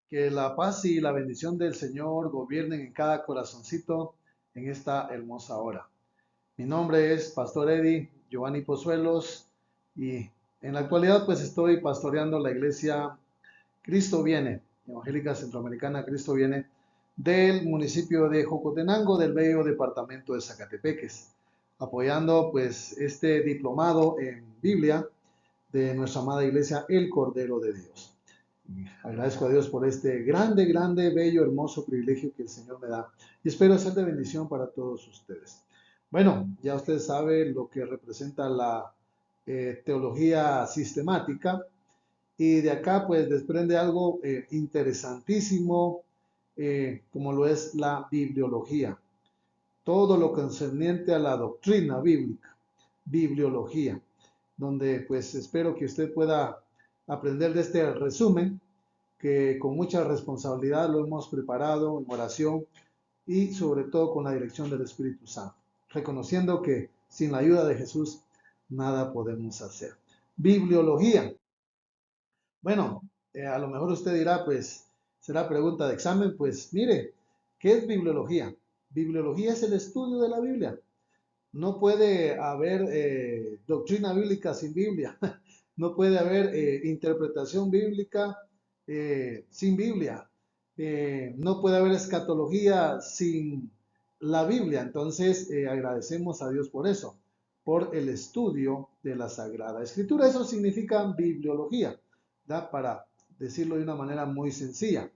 Que la paz y la bendición del Señor gobiernen en cada corazoncito en esta hermosa hora. Mi nombre es Pastor Eddie Giovanni Pozuelos y en la actualidad pues estoy pastoreando la iglesia Cristo Viene, Evangélica Centroamericana Cristo Viene, del municipio de Jocotenango, del bello departamento de Zacatepeques, apoyando pues este diplomado en Biblia de nuestra amada iglesia El Cordero de Dios. Agradezco a Dios por este grande, bello, hermoso privilegio que el Señor me da y espero ser de bendición para todos ustedes. Bueno, ya usted sabe lo que representa la teología sistemática y de acá pues desprende algo interesantísimo como lo es la bibliología. Todo lo concerniente a la doctrina bíblica, bibliología, donde pues espero que usted pueda aprender de este resumen que con mucha responsabilidad lo hemos preparado en oración y sobre todo con la dirección del Espíritu Santo, reconociendo que sin la ayuda de Jesús nada podemos hacer. Bibliología. Bueno, a lo mejor usted dirá, pues será pregunta de examen, pues mire, ¿qué es bibliología? Bibliología es el estudio de la Biblia. No puede haber doctrina bíblica sin Biblia. No puede haber interpretación bíblica sin Biblia. No puede haber escatología sin la Biblia. Entonces, agradecemos a Dios por eso, por el estudio de la Sagrada Escritura. Eso significa bibliología, ¿verdad? Para decirlo de una manera muy sencilla.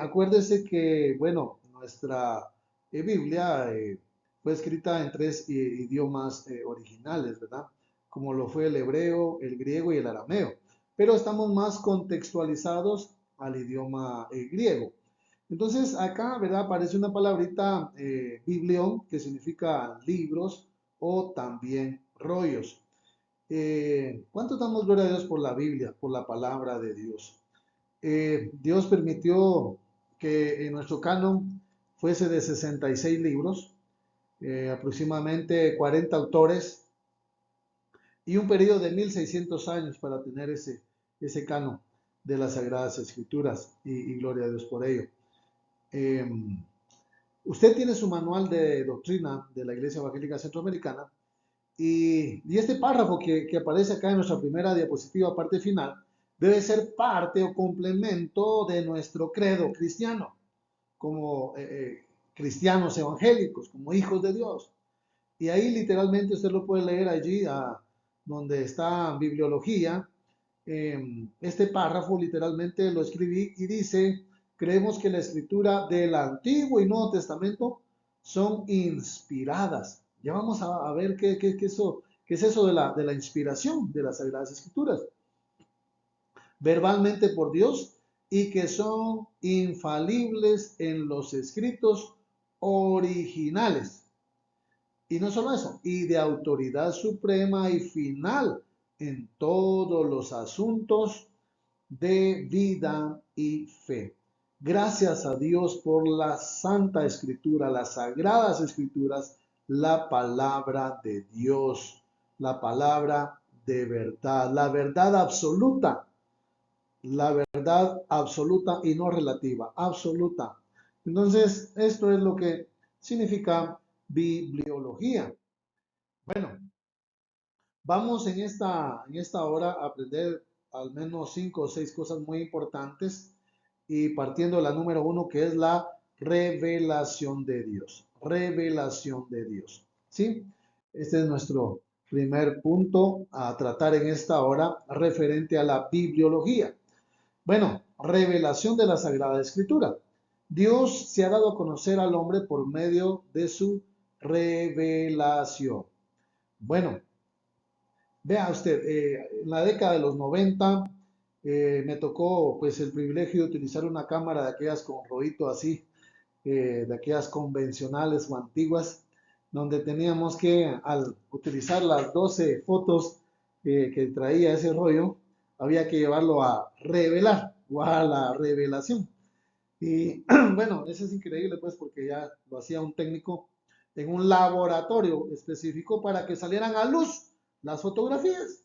Acuérdese que, bueno, nuestra Biblia fue escrita en tres idiomas originales, ¿verdad? Como lo fue el hebreo, el griego y el arameo. Pero estamos más contextualizados al idioma griego. Entonces, acá, ¿verdad? Aparece una palabrita biblión, que significa libros o también rollos. ¿Cuánto damos gloria a Dios por la Biblia, por la palabra de Dios? Dios permitió que en nuestro canon fuese de 66 libros, aproximadamente 40 autores y un periodo de 1600 años para tener ese canon de las Sagradas Escrituras y gloria a Dios por ello. Eh, Usted tiene su manual de doctrina de la Iglesia Evangélica Centroamericana y este párrafo que aparece acá en nuestra primera diapositiva, parte final, debe ser parte o complemento de nuestro credo cristiano, como cristianos evangélicos, como hijos de Dios. Y ahí literalmente usted lo puede leer allí, donde está bibliología. Este párrafo literalmente lo escribí y dice, creemos que la escritura del Antiguo y Nuevo Testamento son inspiradas. Ya vamos a ver qué es eso de la inspiración de las Sagradas Escrituras. Verbalmente por Dios y que son infalibles en los escritos originales. Y no solo eso, y de autoridad suprema y final en todos los asuntos de vida y fe. Gracias a Dios por la Santa Escritura, las Sagradas Escrituras, la palabra de Dios, la palabra de verdad, la verdad absoluta y no relativa, absoluta. Entonces, esto es lo que significa bibliología. Bueno, vamos en esta hora a aprender al menos 5 o 6 cosas muy importantes y partiendo de la número 1 que es la revelación de Dios. Revelación de Dios. ¿Sí? Este es nuestro primer punto a tratar en esta hora referente a la bibliología. Bueno, revelación de la Sagrada Escritura. Dios se ha dado a conocer al hombre por medio de su revelación. Bueno, vea usted, en la década de los 90 me tocó pues el privilegio de utilizar una cámara de aquellas con rodito así, de aquellas convencionales o antiguas, donde teníamos que al utilizar las 12 fotos que traía ese rollo, había que llevarlo a revelar o a la revelación. Y bueno, eso es increíble pues porque ya lo hacía un técnico en un laboratorio específico para que salieran a luz las fotografías.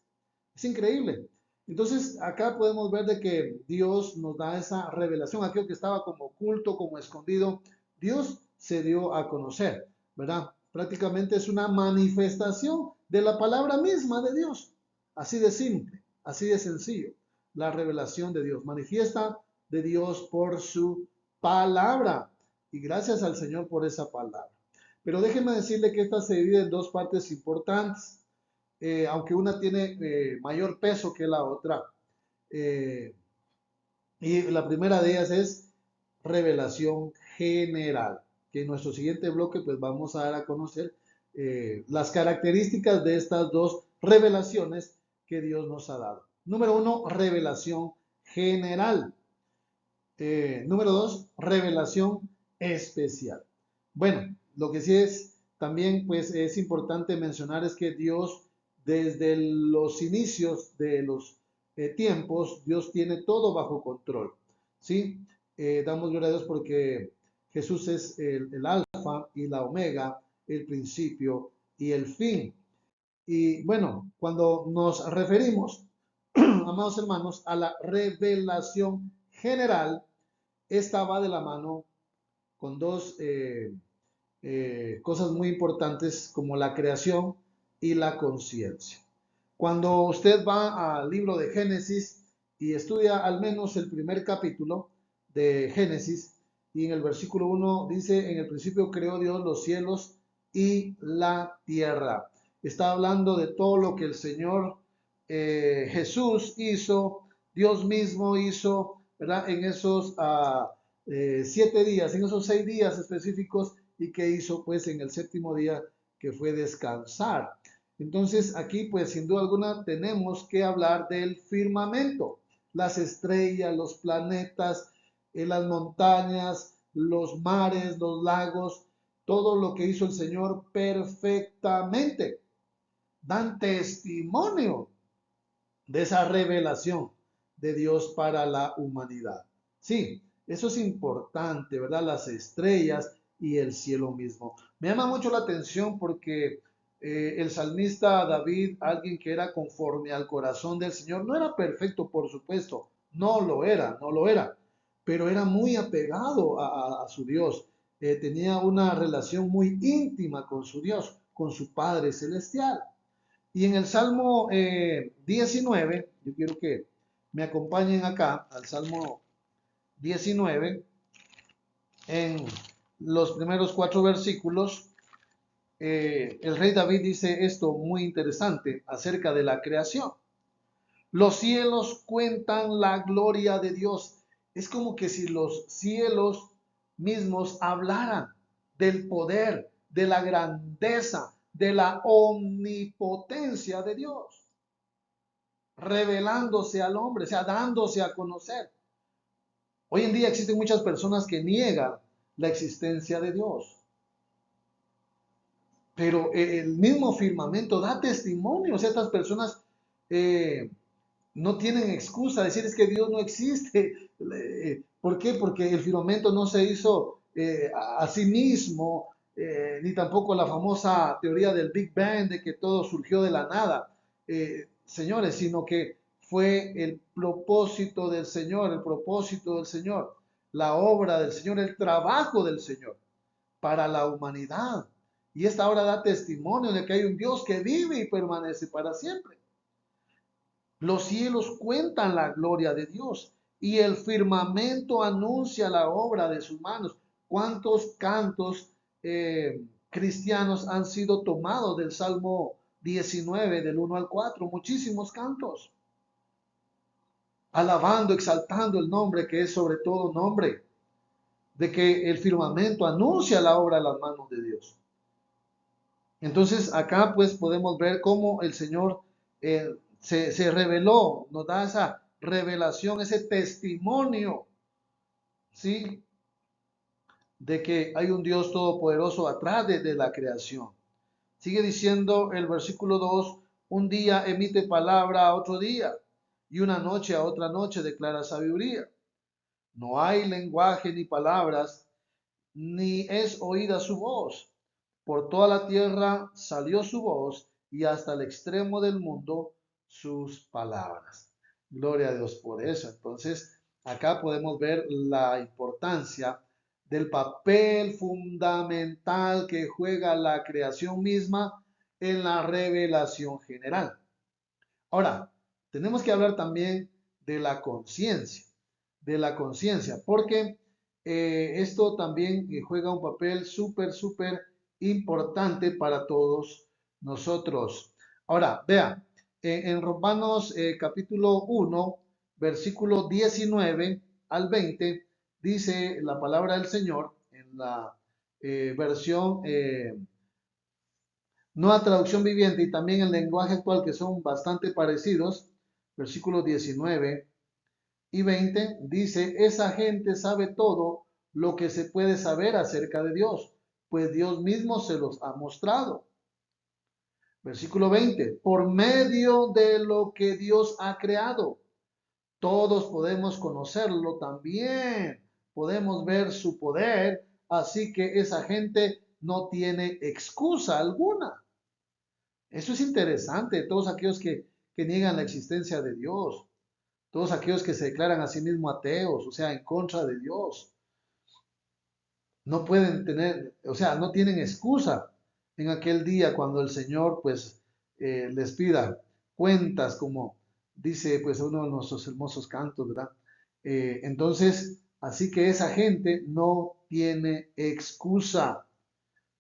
Es increíble. Entonces, acá podemos ver de que Dios nos da esa revelación, aquello que estaba como oculto, como escondido, Dios se dio a conocer, ¿verdad? Prácticamente es una manifestación de la palabra misma de Dios, así de simple, así de sencillo, la revelación de Dios, manifiesta de Dios por su palabra, y gracias al Señor por esa palabra. Pero déjenme decirle que esta se divide en dos partes importantes, aunque una tiene mayor peso que la otra. Eh, y la primera de ellas es revelación general, que en nuestro siguiente bloque pues vamos a dar a conocer las características de estas dos revelaciones que Dios nos ha dado. Número uno, revelación general. Número dos, revelación especial. Bueno, lo que sí es también pues es importante mencionar es que Dios desde los inicios de los tiempos, Dios tiene todo bajo control. ¿Sí? Damos gloria a Dios porque Jesús es el alfa y la omega, el principio y el fin. Y bueno, cuando nos referimos, amados hermanos, a la revelación general, esta va de la mano con dos cosas muy importantes como la creación y la conciencia. Cuando usted va al libro de Génesis y estudia al menos el primer capítulo de Génesis, y en el versículo 1 dice, en el principio creó Dios los cielos y la tierra. Está hablando de todo lo que el Señor Jesús hizo, Dios mismo hizo, ¿verdad? En esos 7 días, en esos 6 días específicos, y que hizo pues en el séptimo día, que fue descansar. Entonces aquí pues sin duda alguna tenemos que hablar del firmamento, las estrellas, los planetas, las montañas, los mares, los lagos, todo lo que hizo el Señor perfectamente. Dan testimonio de esa revelación de Dios para la humanidad. Sí, eso es importante, ¿verdad? Las estrellas y el cielo mismo. Me llama mucho la atención porque el salmista David, alguien que era conforme al corazón del Señor, no era perfecto, por supuesto, no lo era, no lo era, pero era muy apegado a su Dios. Tenía una relación muy íntima con su Dios, con su Padre Celestial. Y en el Salmo 19, yo quiero que me acompañen acá al Salmo 19, en los primeros 4 versículos, el rey David dice esto muy interesante acerca de la creación. Los cielos cuentan la gloria de Dios. Es como que si los cielos mismos hablaran del poder, de la grandeza, de la omnipotencia de Dios, revelándose al hombre, o sea, dándose a conocer. Hoy en día existen muchas personas que niegan la existencia de Dios, pero el mismo firmamento da testimonio. O sea, estas personas eh, no tienen excusa de decir es que Dios no existe. ¿Por qué? Porque el firmamento no se hizo a sí mismo, ni tampoco la famosa teoría del Big Bang, de que todo surgió de la nada, señores, sino que fue el propósito del Señor, la obra del Señor, el trabajo del Señor para la humanidad. Y esta obra da testimonio de que hay un Dios que vive y permanece para siempre. Los cielos cuentan la gloria de Dios y el firmamento anuncia la obra de sus manos. ¿Cuántos cantos cristianos han sido tomados del Salmo 19, del 1 al 4? Muchísimos cantos. Alabando, exaltando el nombre que es sobre todo nombre. De que el firmamento anuncia la obra de las manos de Dios. Entonces acá pues podemos ver cómo el Señor se reveló, nos da esa revelación, ese testimonio, ¿sí? De que hay un Dios todopoderoso atrás de la creación. Sigue diciendo el versículo 2, un día emite palabra a otro día y una noche a otra noche declara sabiduría. No hay lenguaje ni palabras, ni es oída su voz. Por toda la tierra salió su voz y hasta el extremo del mundo sus palabras. Gloria a Dios por eso. Entonces, acá podemos ver la importancia del papel fundamental que juega la creación misma en la revelación general. Ahora, tenemos que hablar también de la conciencia, porque esto también juega un papel súper importante para todos nosotros. Ahora, vea, en Romanos capítulo 1, versículo 19 al 20, dice la palabra del Señor en la versión Nueva Traducción Viviente y también el lenguaje actual, que son bastante parecidos, versículos 19 y 20, dice, esa gente sabe todo lo que se puede saber acerca de Dios, pues Dios mismo se los ha mostrado. Versículo 20, por medio de lo que Dios ha creado, todos podemos conocerlo también, podemos ver su poder, así que esa gente no tiene excusa alguna. Eso es interesante, todos aquellos que niegan la existencia de Dios, todos aquellos que se declaran a sí mismos ateos, o sea, en contra de Dios, no pueden tener, o sea, no tienen excusa en aquel día cuando el Señor, pues, les pida cuentas, como dice, pues, uno de nuestros hermosos cantos, ¿verdad? Entonces, así que esa gente no tiene excusa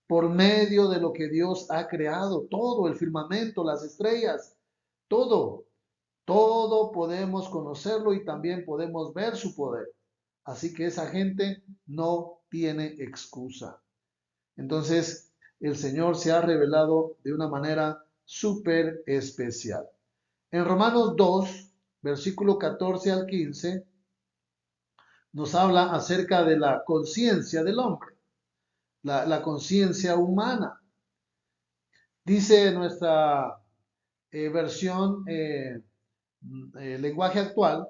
por medio de lo que Dios ha creado, todo, el firmamento, las estrellas, todo, todo podemos conocerlo y también podemos ver su poder. Así que esa gente no tiene excusa. Entonces, el Señor se ha revelado de una manera súper especial. En Romanos 2, versículo 14 al 15, nos habla acerca de la conciencia del hombre, la conciencia humana. Dice nuestra versión lenguaje actual,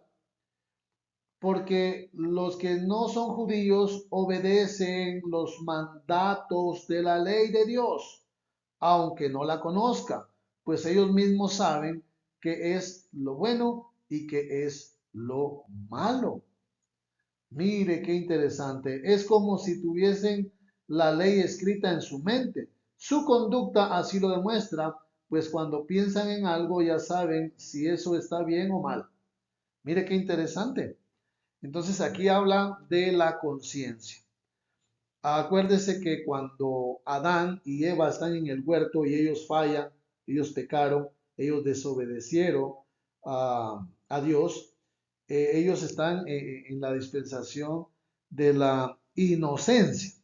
porque los que no son judíos obedecen los mandatos de la ley de Dios, aunque no la conozcan, pues ellos mismos saben que es lo bueno y que es lo malo. Mire qué interesante. Es como si tuviesen la ley escrita en su mente. Su conducta así lo demuestra, pues cuando piensan en algo ya saben si eso está bien o mal. Mire qué interesante. Entonces aquí habla de la conciencia. Acuérdese que cuando Adán y Eva están en el huerto y ellos fallan, ellos pecaron, ellos desobedecieron a Dios, ellos están en la dispensación de la inocencia.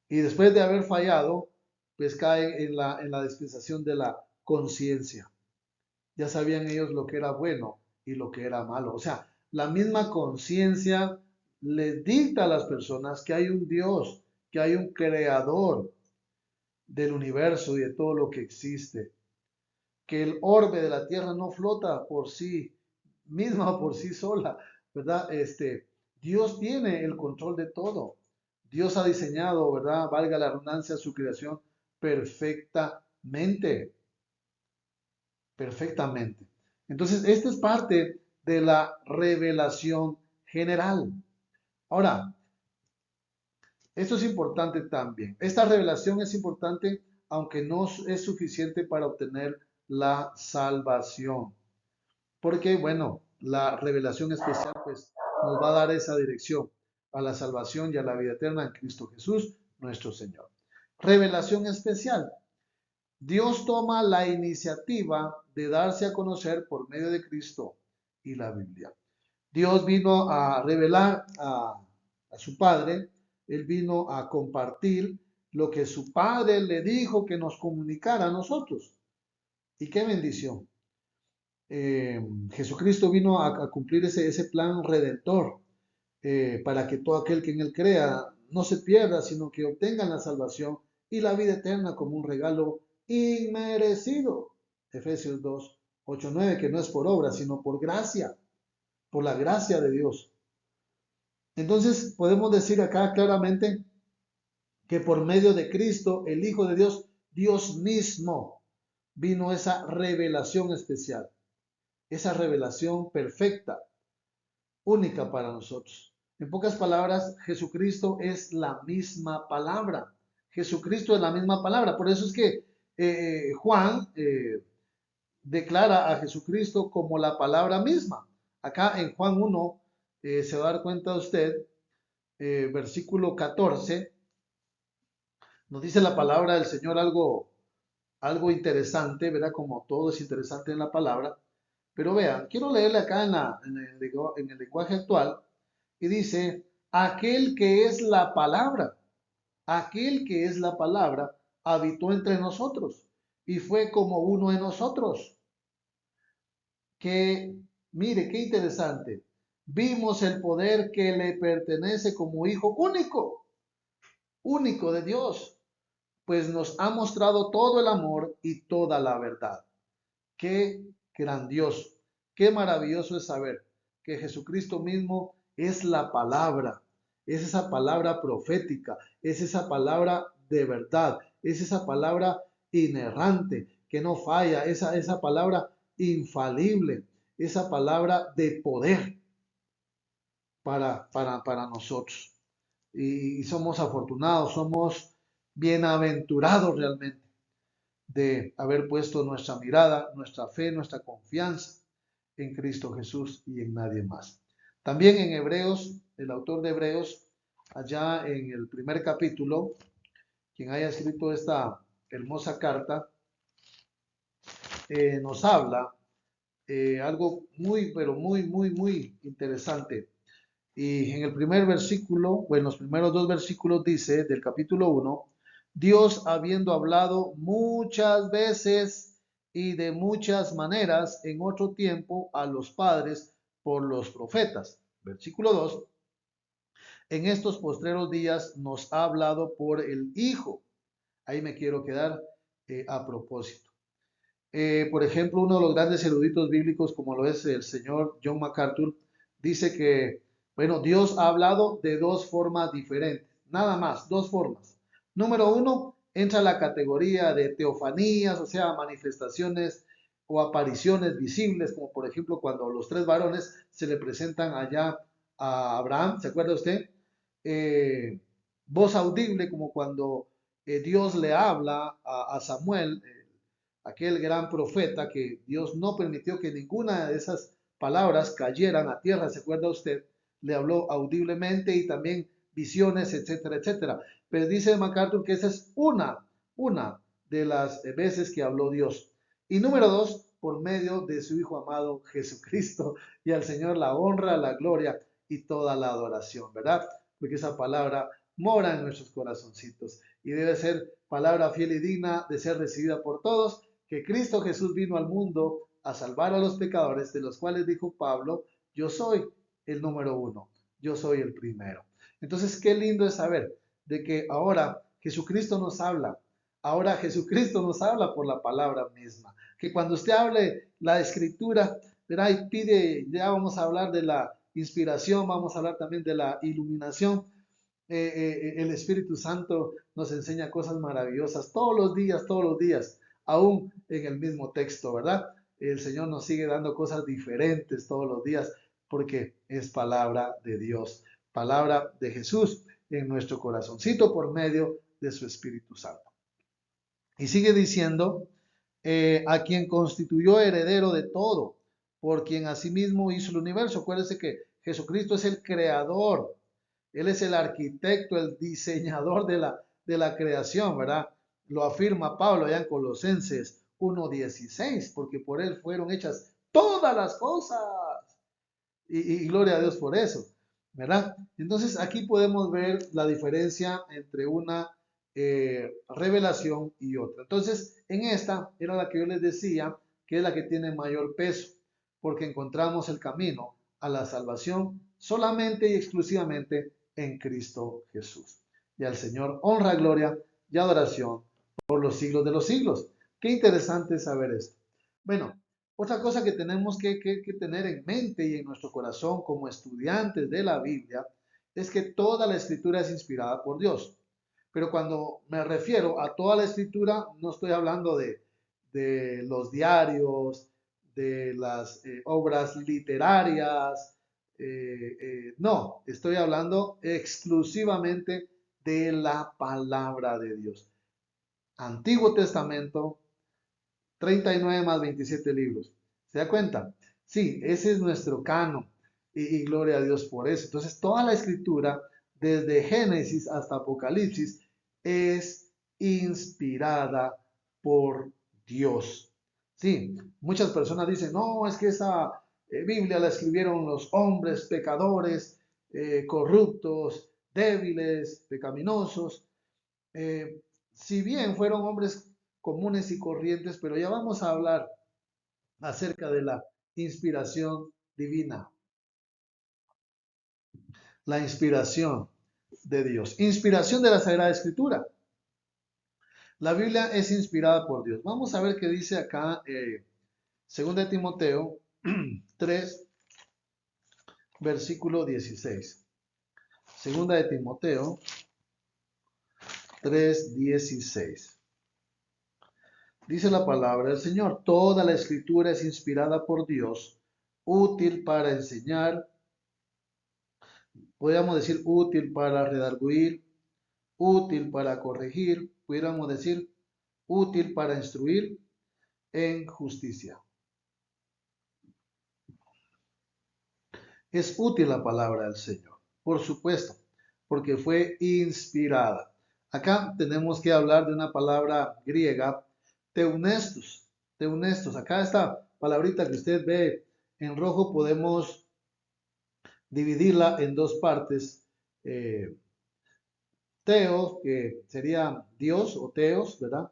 Y después de haber fallado, pues caen en la dispensación de la conciencia. Ya sabían ellos lo que era bueno y lo que era malo. O sea, la misma conciencia les dicta a las personas que hay un Dios, que hay un creador del universo y de todo lo que existe, que el orbe de la tierra no flota por sí misma, por sí sola, ¿verdad? Dios tiene el control de todo. Dios ha diseñado, ¿verdad? Valga la redundancia, su creación perfectamente, perfectamente. Entonces, esta es parte de la revelación general. Ahora, esto es importante también. Esta revelación es importante, aunque no es suficiente para obtener la salvación. Porque, bueno, la revelación especial pues nos va a dar esa dirección a la salvación y a la vida eterna en Cristo Jesús, nuestro Señor. Revelación especial. Dios toma la iniciativa de darse a conocer por medio de Cristo y la Biblia. Dios vino a revelar a su Padre, Él vino a compartir lo que su Padre le dijo que nos comunicara a nosotros. Y qué bendición. Jesucristo vino a cumplir ese plan redentor para que todo aquel que en Él crea no se pierda, sino que obtenga la salvación y la vida eterna como un regalo inmerecido. Efesios 2, 8, 9, que no es por obra, sino por gracia, por la gracia de Dios. Entonces podemos decir acá claramente que por medio de Cristo, el Hijo de Dios, Dios mismo, vino esa revelación especial. esa revelación perfecta, única para nosotros. En pocas palabras, Jesucristo es la misma palabra. Jesucristo es la misma palabra. Por eso es que Juan declara a Jesucristo como la palabra misma. Acá en Juan 1 se va a dar cuenta usted, versículo 14, nos dice la palabra del Señor algo interesante, ¿verdad? Como todo es interesante en la palabra. Pero vean, quiero leerle acá en el lenguaje actual y dice, aquel que es la palabra, aquel que es la palabra, habitó entre nosotros y fue como uno de nosotros. Que, mire, qué interesante. Vimos el poder que le pertenece como hijo único, único de Dios, pues nos ha mostrado todo el amor y toda la verdad. Qué grandioso, qué maravilloso es saber que Jesucristo mismo es la palabra, es esa palabra profética, es esa palabra de verdad, es esa palabra inerrante, que no falla, esa palabra infalible, esa palabra de poder para nosotros. Y somos afortunados, somos bienaventurados realmente de haber puesto nuestra mirada, nuestra fe, nuestra confianza en Cristo Jesús y en nadie más. También en Hebreos, el autor de Hebreos, allá en el primer capítulo, quien haya escrito esta hermosa carta, nos habla algo muy, pero muy interesante. Y en el primer versículo, o en los primeros dos versículos dice del capítulo 1, Dios habiendo hablado muchas veces y de muchas maneras en otro tiempo a los padres por los profetas. Versículo 2, en estos postreros días nos ha hablado por el Hijo. Ahí me quiero quedar a propósito. Por ejemplo, uno de los grandes eruditos bíblicos, como lo es el señor John MacArthur, dice que, bueno, Dios ha hablado de dos formas diferentes, nada más, dos formas. Número uno, entra la categoría de teofanías, o sea, manifestaciones o apariciones visibles, como por ejemplo cuando los tres varones se le presentan allá a Abraham, ¿se acuerda usted? Voz audible, como cuando Dios le habla a Samuel, aquel gran profeta que Dios no permitió que ninguna de esas palabras cayeran a tierra, ¿se acuerda usted? Le habló audiblemente y también visiones, etcétera, etcétera. Pero dice MacArthur que esa es una de las veces que habló Dios. Y número dos, por medio de su Hijo amado Jesucristo, y al Señor la honra, la gloria y toda la adoración, ¿verdad? Porque esa palabra mora en nuestros corazoncitos y debe ser palabra fiel y digna de ser recibida por todos, que Cristo Jesús vino al mundo a salvar a los pecadores, de los cuales dijo Pablo, yo soy el número uno, yo soy el primero. Entonces, qué lindo es saber de que ahora Jesucristo nos habla, ahora Jesucristo nos habla por la palabra misma, que cuando usted hable la escritura, verá, y pide, ya vamos a hablar de la inspiración, vamos a hablar también de la iluminación, el Espíritu Santo nos enseña cosas maravillosas todos los días, aún en el mismo texto, ¿verdad? El Señor nos sigue dando cosas diferentes todos los días porque es palabra de Dios, palabra de Jesús en nuestro corazoncito por medio de su Espíritu Santo. Y sigue diciendo, a quien constituyó heredero de todo, por quien asimismo hizo el universo. Acuérdense que Jesucristo es el creador, Él es el arquitecto, el diseñador de la creación, ¿verdad? Lo afirma Pablo allá en Colosenses 1:16, porque por Él fueron hechas todas las cosas. Y gloria a Dios por eso, ¿verdad? Entonces aquí podemos ver la diferencia entre una revelación y otra. Entonces, en esta era la que yo les decía, que es la que tiene mayor peso, porque encontramos el camino a la salvación solamente y exclusivamente en Cristo Jesús. Y al Señor honra, gloria y adoración por los siglos de los siglos. Qué interesante saber esto. Bueno, otra cosa que tenemos que tener en mente y en nuestro corazón como estudiantes de la Biblia es que toda la escritura es inspirada por Dios. Pero cuando me refiero a toda la escritura, no estoy hablando de los diarios, de las obras literarias. No, estoy hablando exclusivamente de la palabra de Dios. Antiguo Testamento, 39 más 27 libros. ¿Se da cuenta? Sí, ese es nuestro canon y gloria a Dios por eso. Entonces, toda la escritura, desde Génesis hasta Apocalipsis, es inspirada por Dios. Sí, muchas personas dicen, no, es que esa Biblia la escribieron los hombres pecadores, corruptos, débiles, pecaminosos. Si bien fueron hombres comunes y corrientes, pero ya vamos a hablar acerca de la inspiración divina, la inspiración de Dios, inspiración de la Sagrada Escritura. La Biblia es inspirada por Dios. Vamos a ver qué dice acá 2 de Timoteo 3, versículo 16. 2 de Timoteo 3, 16. Dice la palabra del Señor, toda la escritura es inspirada por Dios, útil para enseñar, podríamos decir útil para redarguir, útil para corregir, pudiéramos decir útil para instruir en justicia. Es útil la palabra del Señor, por supuesto, porque fue inspirada. Acá tenemos que hablar de una palabra griega, teunestos, teunestos. Acá esta palabrita que usted ve en rojo podemos dividirla en dos partes. Teos, que sería Dios o Teos, ¿verdad?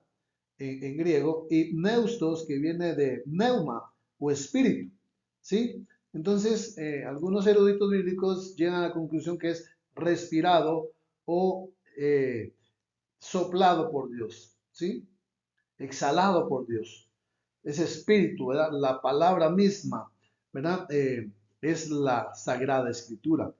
En griego, y neustos, que viene de neuma o espíritu, ¿sí? Entonces, algunos eruditos bíblicos llegan a la conclusión que es respirado o soplado por Dios, ¿sí? Exhalado por Dios. Ese espíritu, ¿verdad? La palabra misma, ¿verdad? Es la Sagrada Escritura.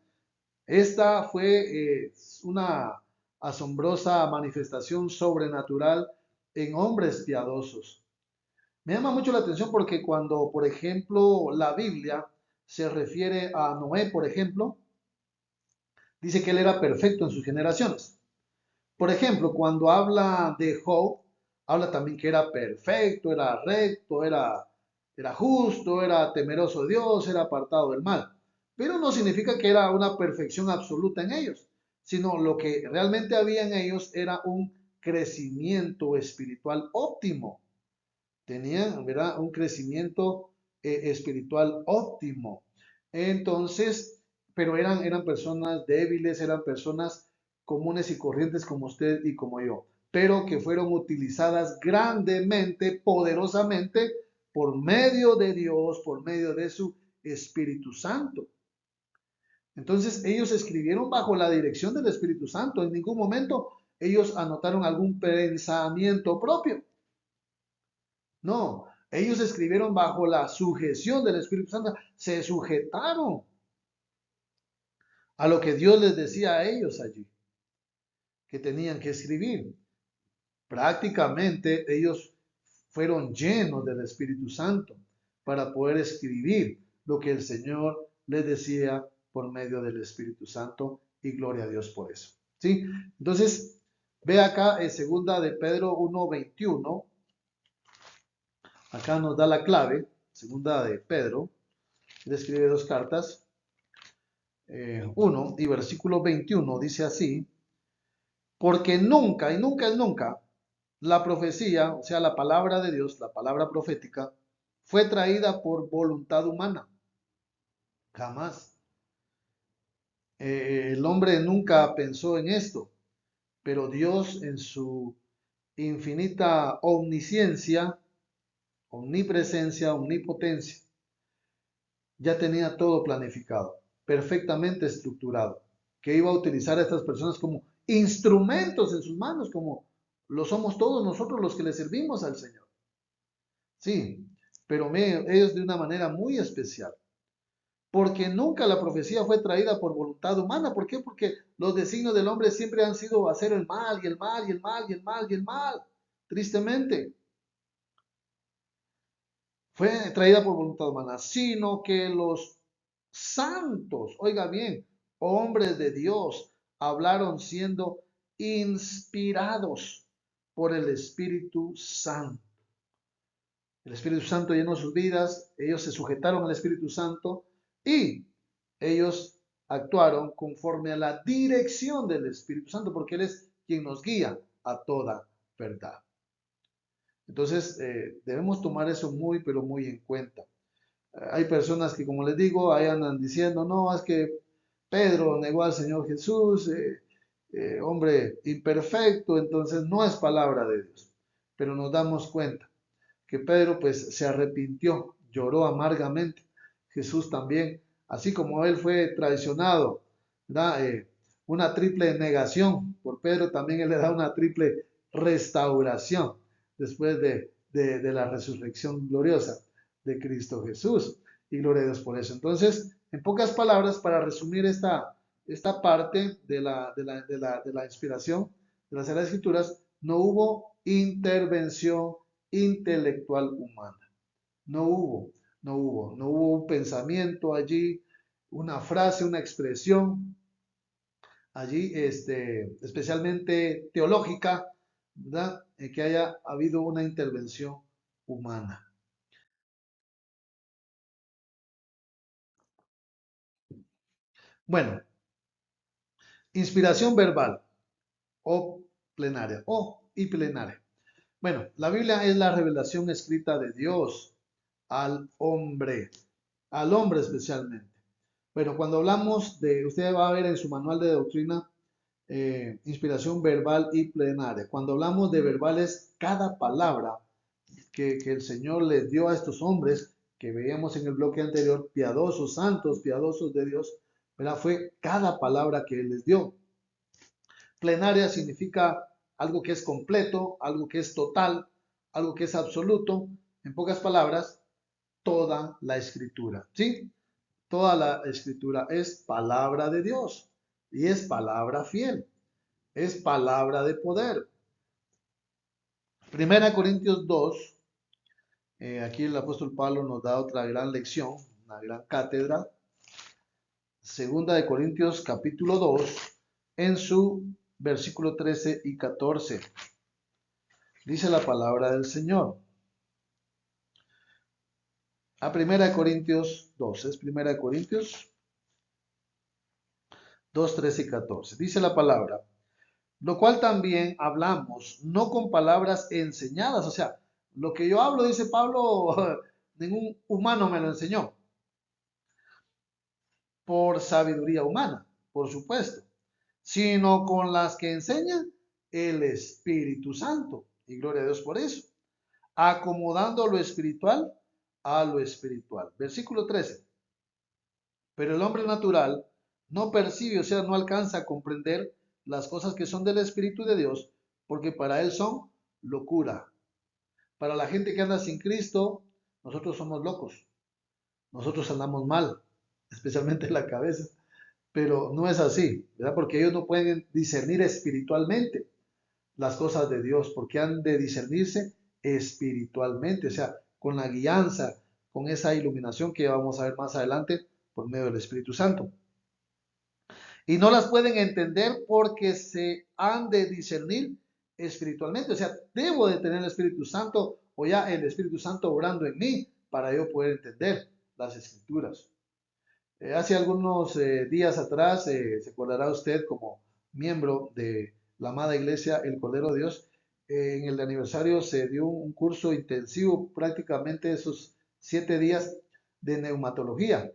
Esta fue una asombrosa manifestación sobrenatural en hombres piadosos. Me llama mucho la atención porque cuando, por ejemplo, la Biblia se refiere a Noé, por ejemplo, dice que él era perfecto en sus generaciones. Por ejemplo, cuando habla de Job, habla también que era perfecto, era recto, era justo, era temeroso de Dios, era apartado del mal. Pero no significa que era una perfección absoluta en ellos, sino lo que realmente había en ellos era un crecimiento espiritual óptimo. Tenían, ¿verdad?, un crecimiento espiritual óptimo. Entonces, pero eran personas débiles, eran personas comunes y corrientes como usted y como yo, pero que fueron utilizadas grandemente, poderosamente, por medio de Dios, por medio de su Espíritu Santo. Entonces, ellos escribieron bajo la dirección del Espíritu Santo. En ningún momento ellos anotaron algún pensamiento propio. No, ellos escribieron bajo la sujeción del Espíritu Santo, se sujetaron a lo que Dios les decía a ellos allí, que tenían que escribir. Prácticamente ellos fueron llenos del Espíritu Santo para poder escribir lo que el Señor les decía por medio del Espíritu Santo, y gloria a Dios por eso. ¿Sí? Entonces, ve acá en segunda de Pedro 1:21. Acá nos da la clave, segunda de Pedro, él escribe dos cartas, 1 y versículo 21 dice así, porque nunca, y nunca es nunca, la profecía, o sea, la palabra de Dios, la palabra profética, fue traída por voluntad humana, jamás. El hombre nunca pensó en esto, pero Dios en su infinita omnisciencia, omnipresencia, omnipotencia, ya tenía todo planificado, perfectamente estructurado, que iba a utilizar a estas personas como instrumentos en sus manos, como lo somos todos nosotros los que le servimos al Señor. Sí, pero ellos de una manera muy especial, porque nunca la profecía fue traída por voluntad humana. ¿Por qué? Porque los designios del hombre siempre han sido hacer el mal y el mal y el mal y el mal y el mal, tristemente. fue traída por voluntad humana, sino que los santos, oiga bien, hombres de Dios, hablaron siendo inspirados por el Espíritu Santo. El Espíritu Santo llenó sus vidas, ellos se sujetaron al Espíritu Santo y ellos actuaron conforme a la dirección del Espíritu Santo, porque Él es quien nos guía a toda verdad. Entonces, debemos tomar eso muy, pero muy en cuenta. Hay personas que, como les digo, ahí andan diciendo, no, es que Pedro negó al Señor Jesús, hombre imperfecto, entonces no es palabra de Dios. Pero nos damos cuenta que Pedro pues se arrepintió, lloró amargamente. Jesús también, así como él fue traicionado, da una triple negación por Pedro, también él le da una triple restauración después de la resurrección gloriosa de Cristo Jesús. Y gloria a Dios por eso. Entonces, en pocas palabras, para resumir esta parte de la inspiración de las Sagradas Escrituras, no hubo intervención intelectual humana. No hubo un pensamiento allí, una frase, una expresión allí, especialmente teológica, ¿verdad? Que haya habido una intervención humana. Bueno, inspiración verbal o plenaria y plenaria. Bueno, la Biblia es la revelación escrita de Dios al hombre especialmente. Bueno, cuando hablamos usted va a ver en su manual de doctrina, inspiración verbal y plenaria. Cuando hablamos de verbales, cada palabra que el Señor les dio a estos hombres, que veíamos en el bloque anterior, piadosos, santos, piadosos de Dios, ¿verdad? Fue cada palabra que Él les dio. Plenaria significa algo que es completo, algo que es total, algo que es absoluto. En pocas palabras, toda la escritura, ¿sí? Toda la escritura es palabra de Dios y es palabra fiel, es palabra de poder. Primera Corintios 2, aquí el apóstol Pablo nos da otra gran lección, una gran cátedra. Segunda de Corintios capítulo 2, en su versículo 13 y 14. Dice la palabra del Señor. A Primera de Corintios 2, es Primera de Corintios 2, 13 y 14. Dice la palabra, lo cual también hablamos, no con palabras enseñadas, o sea, lo que yo hablo, dice Pablo, ningún humano me lo enseñó, por sabiduría humana, por supuesto, sino con las que enseña el Espíritu Santo, y gloria a Dios por eso, acomodando lo espiritual a lo espiritual. Versículo 13. Pero el hombre natural no percibe, o sea, no alcanza a comprender las cosas que son del Espíritu de Dios, porque para él son locura. Para la gente que anda sin Cristo, nosotros somos locos. Nosotros andamos mal, especialmente en la cabeza. Pero no es así, ¿verdad? Porque ellos no pueden discernir espiritualmente las cosas de Dios, porque han de discernirse espiritualmente, o sea, con la guianza, con esa iluminación que vamos a ver más adelante por medio del Espíritu Santo. Y no las pueden entender porque se han de discernir espiritualmente. O sea, debo de tener el Espíritu Santo o ya el Espíritu Santo obrando en mí para yo poder entender las Escrituras. Hace algunos días atrás, se acordará usted como miembro de la amada iglesia El Cordero de Dios, en el aniversario se dio un curso intensivo, prácticamente esos 7 días de neumatología.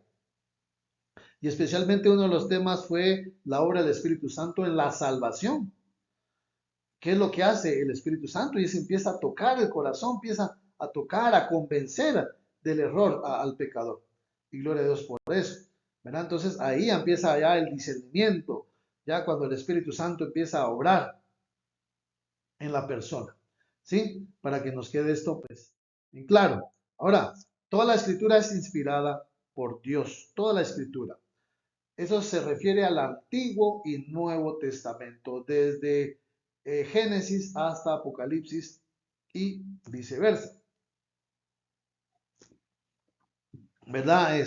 Y especialmente uno de los temas fue la obra del Espíritu Santo en la salvación. ¿Qué es lo que hace el Espíritu Santo? Y se empieza a tocar el corazón, empieza a tocar, a convencer del error al pecador. Y gloria a Dios por eso. ¿Verdad? Entonces ahí empieza ya el discernimiento, ya cuando el Espíritu Santo empieza a obrar en la persona. ¿Sí? Para que nos quede esto pues en claro. Ahora, toda la escritura es inspirada por Dios, toda la escritura. Eso se refiere al Antiguo y Nuevo Testamento, desde Génesis hasta Apocalipsis y viceversa. ¿verdad?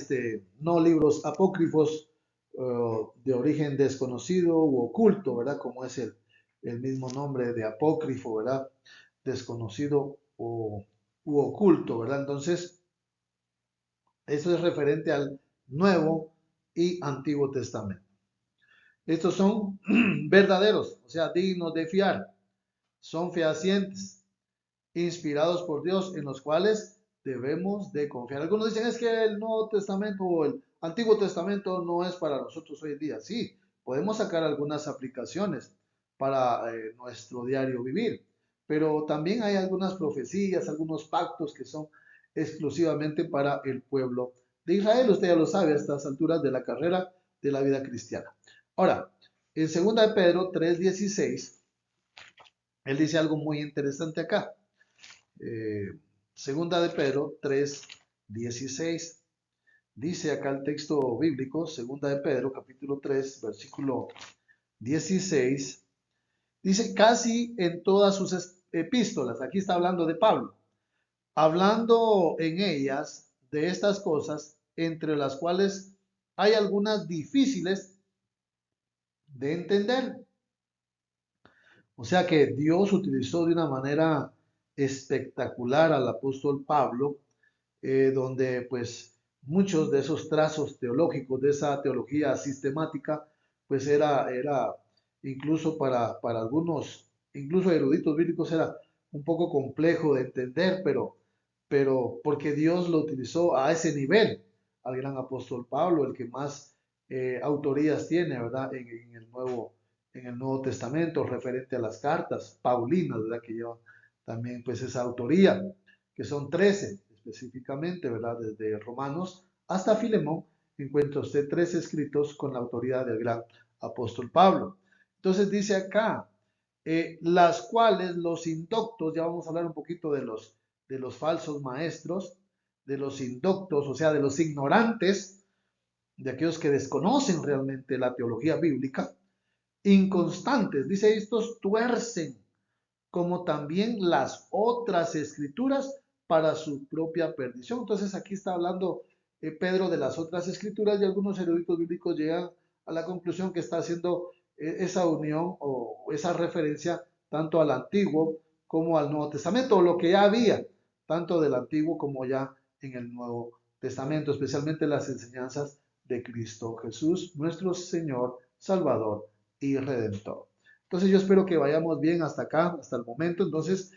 No libros apócrifos de origen desconocido u oculto, ¿verdad? Como es el mismo nombre de apócrifo, ¿verdad? Desconocido u oculto, ¿verdad? Entonces, eso es referente al Nuevo y Antiguo Testamento. Estos son verdaderos, o sea, dignos de fiar, son fehacientes, inspirados por Dios, en los cuales debemos de confiar. Algunos dicen es que el Nuevo Testamento o el Antiguo Testamento no es para nosotros hoy en día. Sí, podemos sacar algunas aplicaciones para nuestro diario vivir, pero también hay algunas profecías, algunos pactos que son exclusivamente para el pueblo de Israel. Usted ya lo sabe a estas alturas de la carrera de la vida cristiana. Ahora, en 2 de Pedro 3:16, él dice algo muy interesante acá. Segunda de Pedro 3:16. Dice acá el texto bíblico, segunda de Pedro, capítulo 3, versículo 16. Dice, casi en todas sus epístolas, aquí está hablando de Pablo, hablando en ellas de estas cosas, entre las cuales hay algunas difíciles de entender. O sea que Dios utilizó de una manera espectacular al apóstol Pablo, donde pues muchos de esos trazos teológicos, de esa teología sistemática, pues era incluso para algunos, incluso eruditos bíblicos, era un poco complejo de entender, pero porque Dios lo utilizó a ese nivel, al gran apóstol Pablo, el que más autorías tiene, ¿verdad? En el Nuevo Testamento, referente a las cartas paulinas, ¿verdad? Que llevan también pues esa autoría, que son 13 específicamente, ¿verdad? Desde Romanos hasta Filemón, encuentra usted 13 escritos con la autoridad del gran apóstol Pablo. Entonces dice acá, las cuales los indoctos, ya vamos a hablar un poquito de los falsos maestros, de los indoctos, o sea, de los ignorantes, de aquellos que desconocen realmente la teología bíblica, inconstantes, dice, estos tuercen como también las otras escrituras para su propia perdición. Entonces aquí está hablando Pedro de las otras escrituras y algunos eruditos bíblicos llegan a la conclusión que está haciendo esa unión o esa referencia tanto al Antiguo como al Nuevo Testamento, o lo que ya había, tanto del Antiguo como ya en el Nuevo Testamento, especialmente las enseñanzas de Cristo Jesús, nuestro Señor, Salvador y Redentor. Entonces yo espero que vayamos bien hasta acá, hasta el momento. Entonces,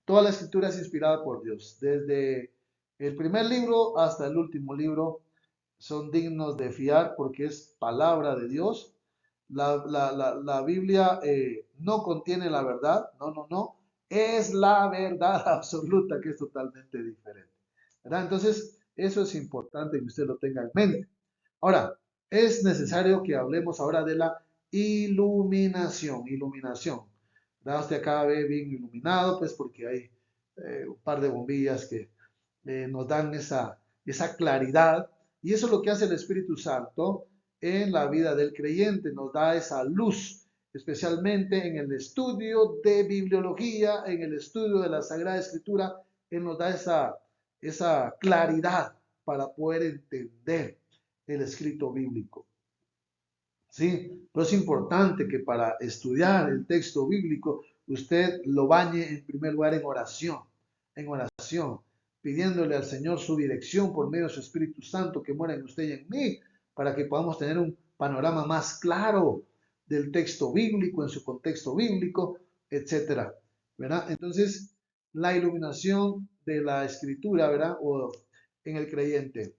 toda la escritura es inspirada por Dios. Desde el primer libro hasta el último libro son dignos de fiar porque es palabra de Dios. La Biblia no contiene la verdad, no, no, no. Es la verdad absoluta que es totalmente diferente, ¿verdad? Entonces, eso es importante que usted lo tenga en mente. Ahora, es necesario que hablemos ahora de la iluminación, iluminación. ¿Verdad? Usted acá ve bien iluminado, pues porque hay un par de bombillas que nos dan esa claridad. Y eso es lo que hace el Espíritu Santo en la vida del creyente, nos da esa luz, especialmente en el estudio de bibliología, en el estudio de la Sagrada Escritura, Él nos da esa claridad para poder entender el escrito bíblico. ¿Sí? Pero es importante que para estudiar el texto bíblico usted lo bañe en primer lugar en oración, pidiéndole al Señor su dirección por medio de su Espíritu Santo que muera en usted y en mí, para que podamos tener un panorama más claro del texto bíblico, en su contexto bíblico, etcétera, ¿verdad? Entonces, la iluminación de la escritura, ¿verdad? O en el creyente.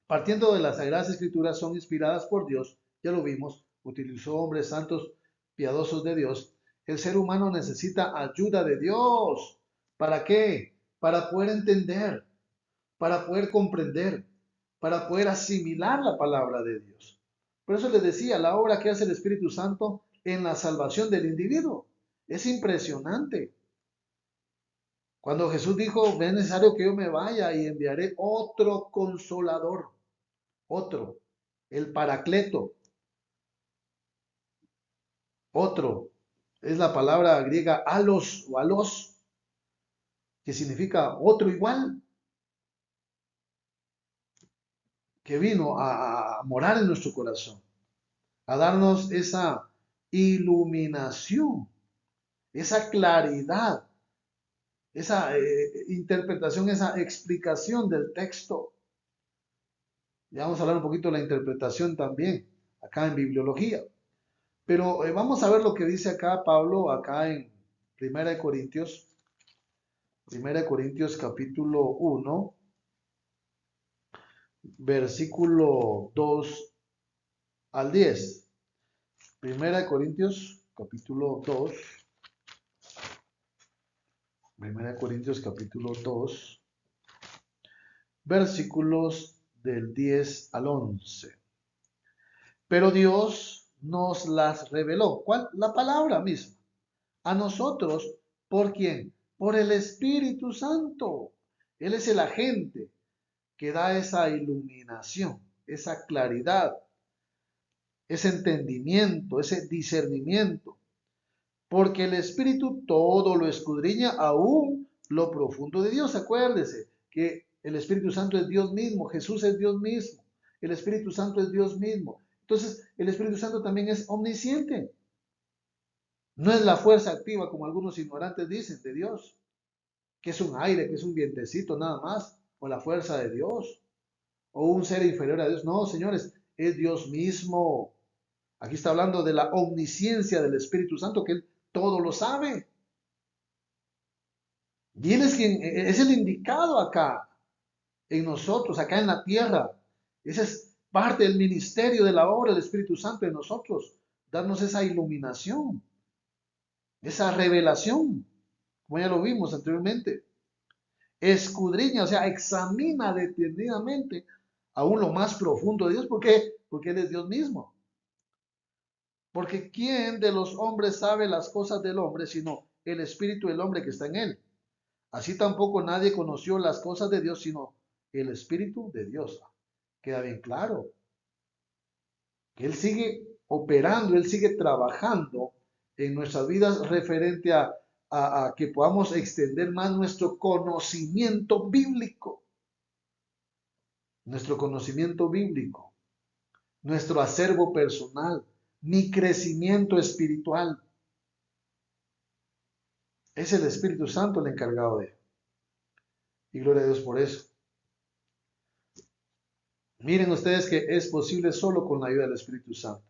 Partiendo de las Sagradas Escrituras, son inspiradas por Dios, ya lo vimos, utilizó hombres santos piadosos de Dios. El ser humano necesita ayuda de Dios. ¿Para qué? Para poder entender, para poder comprender, para poder asimilar la palabra de Dios. Por eso les decía, la obra que hace el Espíritu Santo en la salvación del individuo es impresionante. Cuando Jesús dijo, es necesario que yo me vaya y enviaré otro consolador, otro, el paracleto, otro, es la palabra griega alos o alos, que significa otro igual. que vino a morar en nuestro corazón, a darnos esa iluminación, esa claridad, esa interpretación, esa explicación del texto. Ya vamos a hablar un poquito de la interpretación también, acá en bibliología. Pero vamos a ver lo que dice acá Pablo, acá en Primera de Corintios, capítulo 1, versículo 2 al 10. Primera de Corintios, capítulo 2. Primera de Corintios, capítulo 2, versículos del 10 al 11. Pero Dios nos las reveló. ¿Cuál? La palabra misma. A nosotros, ¿por quién? Por el Espíritu Santo. Él es el agente que da esa iluminación, esa claridad, ese entendimiento, ese discernimiento. Porque el Espíritu todo lo escudriña, aún lo profundo de Dios. Acuérdese que el Espíritu Santo es Dios mismo, Jesús es Dios mismo, el Espíritu Santo es Dios mismo. Entonces, el Espíritu Santo también es omnisciente. No es la fuerza activa, como algunos ignorantes dicen, de Dios, que es un aire, que es un vientecito nada más, o la fuerza de Dios, o un ser inferior a Dios. No, señores, es Dios mismo. Aquí está hablando de la omnisciencia del Espíritu Santo, que Él todo lo sabe. Y Él es quien es el indicado acá, en nosotros, acá en la tierra. Esa es parte del ministerio de la obra del Espíritu Santo en nosotros, darnos esa iluminación, esa revelación, como ya lo vimos anteriormente. Escudriña, o sea, examina detenidamente aún lo más profundo de Dios. ¿Por qué? Porque Él es Dios mismo. Porque ¿quién de los hombres sabe las cosas del hombre sino el espíritu del hombre que está en él? Así tampoco nadie conoció las cosas de Dios sino el espíritu de Dios. Queda bien claro que Él sigue operando, Él sigue trabajando en nuestras vidas referente a que podamos extender más nuestro conocimiento bíblico. Nuestro conocimiento bíblico, nuestro acervo personal, mi crecimiento espiritual. Es el Espíritu Santo el encargado de. Y gloria a Dios por eso. Miren ustedes que es posible solo con la ayuda del Espíritu Santo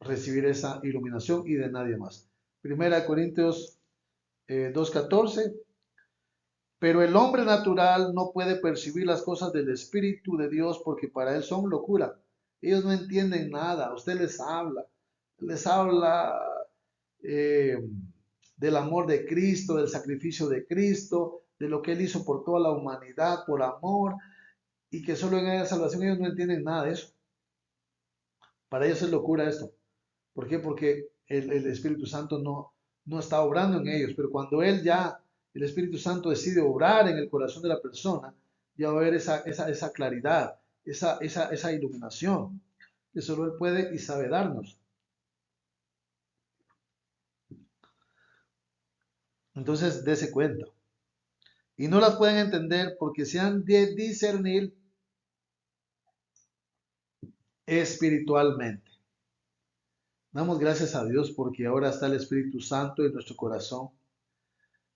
recibir esa iluminación y de nadie más. Primera Corintios 2:14. Pero el hombre natural no puede percibir las cosas del Espíritu de Dios porque para él son locura. Ellos no entienden nada. Usted les habla eh, del amor de Cristo, del sacrificio de Cristo, de lo que Él hizo por toda la humanidad, por amor, y que solo en esa salvación ellos no entienden nada de eso. Para ellos es locura esto. ¿Por qué? Porque el Espíritu Santo no está obrando en ellos, pero cuando el Espíritu Santo decide obrar en el corazón de la persona, ya va a haber esa claridad, esa iluminación, que solo Él puede y sabe darnos. Entonces, dése cuenta. Y no las pueden entender porque se han de discernir espiritualmente. Damos gracias a Dios porque ahora está el Espíritu Santo en nuestro corazón.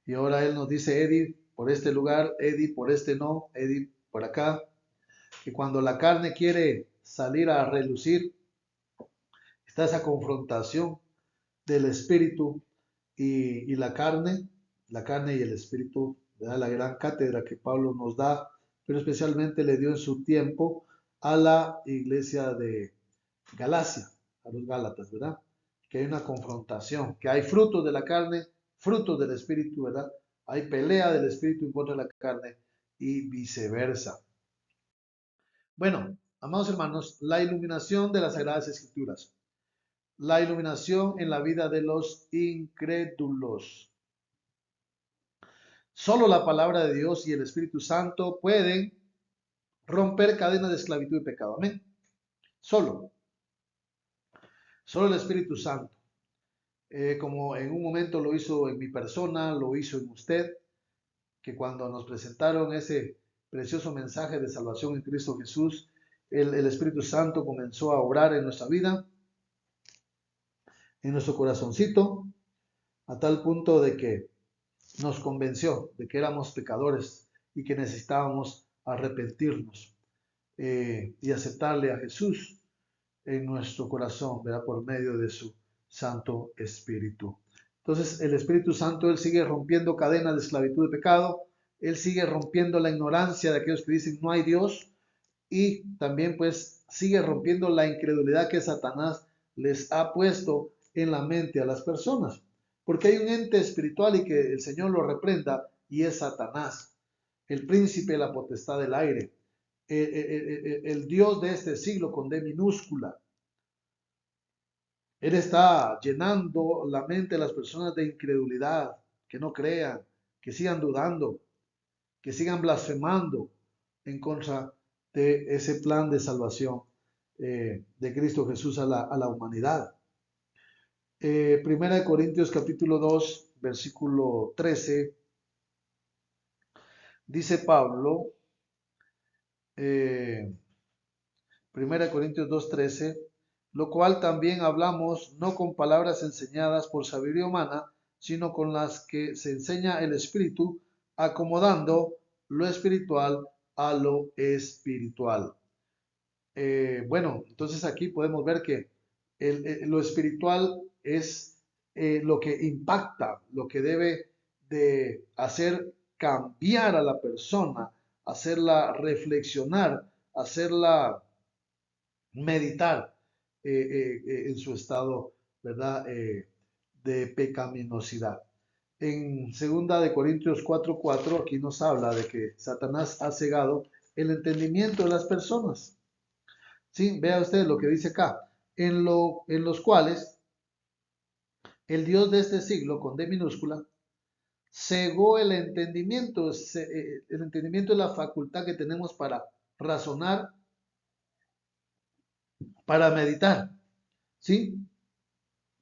Y ahora Él nos dice, Eddie, por este lugar, Eddie, por este no, Eddie, por acá. Que cuando la carne quiere salir a relucir, está esa confrontación del Espíritu y la carne y el Espíritu, ¿verdad? La gran cátedra que Pablo nos da, pero especialmente le dio en su tiempo a la iglesia de Galacia, a los Gálatas, ¿verdad? Que hay una confrontación, que hay frutos de la carne, frutos del Espíritu, ¿verdad? Hay pelea del Espíritu en contra de la carne y viceversa. Bueno, amados hermanos, la iluminación de las Sagradas Escrituras. La iluminación en la vida de los incrédulos. Solo la palabra de Dios y el Espíritu Santo pueden romper cadenas de esclavitud y pecado. Amén. Solo. Solo el Espíritu Santo. Como en un momento lo hizo en mi persona, lo hizo en usted, que cuando nos presentaron ese precioso mensaje de salvación en Cristo Jesús el Espíritu Santo comenzó a obrar en nuestra vida, en nuestro corazoncito, a tal punto de que nos convenció de que éramos pecadores y que necesitábamos arrepentirnos y aceptarle a Jesús en nuestro corazón, ¿verdad? Por medio de su Santo Espíritu. Entonces, el Espíritu Santo, Él sigue rompiendo cadenas de esclavitud de pecado, Él sigue rompiendo la ignorancia de aquellos que dicen no hay Dios, y también pues sigue rompiendo la incredulidad que Satanás les ha puesto en la mente a las personas. Porque hay un ente espiritual y que el Señor lo reprenda, y es Satanás, el príncipe de la potestad del aire, el Dios de este siglo con D minúscula. Él está llenando la mente de las personas de incredulidad, que no crean, que sigan dudando, que sigan blasfemando en contra de ese plan de salvación de Cristo Jesús a la humanidad. Primera de Corintios capítulo 2, versículo 13, dice Pablo, Primera de Corintios 2, 13, lo cual también hablamos no con palabras enseñadas por sabiduría humana, sino con las que se enseña el Espíritu, acomodando lo espiritual a lo espiritual. Bueno, entonces aquí podemos ver que lo espiritual es lo que impacta, lo que debe de hacer cambiar a la persona, hacerla reflexionar, hacerla meditar en su estado, ¿verdad? De pecaminosidad. En 2 Corintios 4:4 aquí nos habla de que Satanás ha cegado el entendimiento de las personas. ¿Sí? Vea usted lo que dice acá, en los cuales el Dios de este siglo, con D minúscula, cegó el entendimiento. El entendimiento es la facultad que tenemos para razonar, para meditar, ¿sí?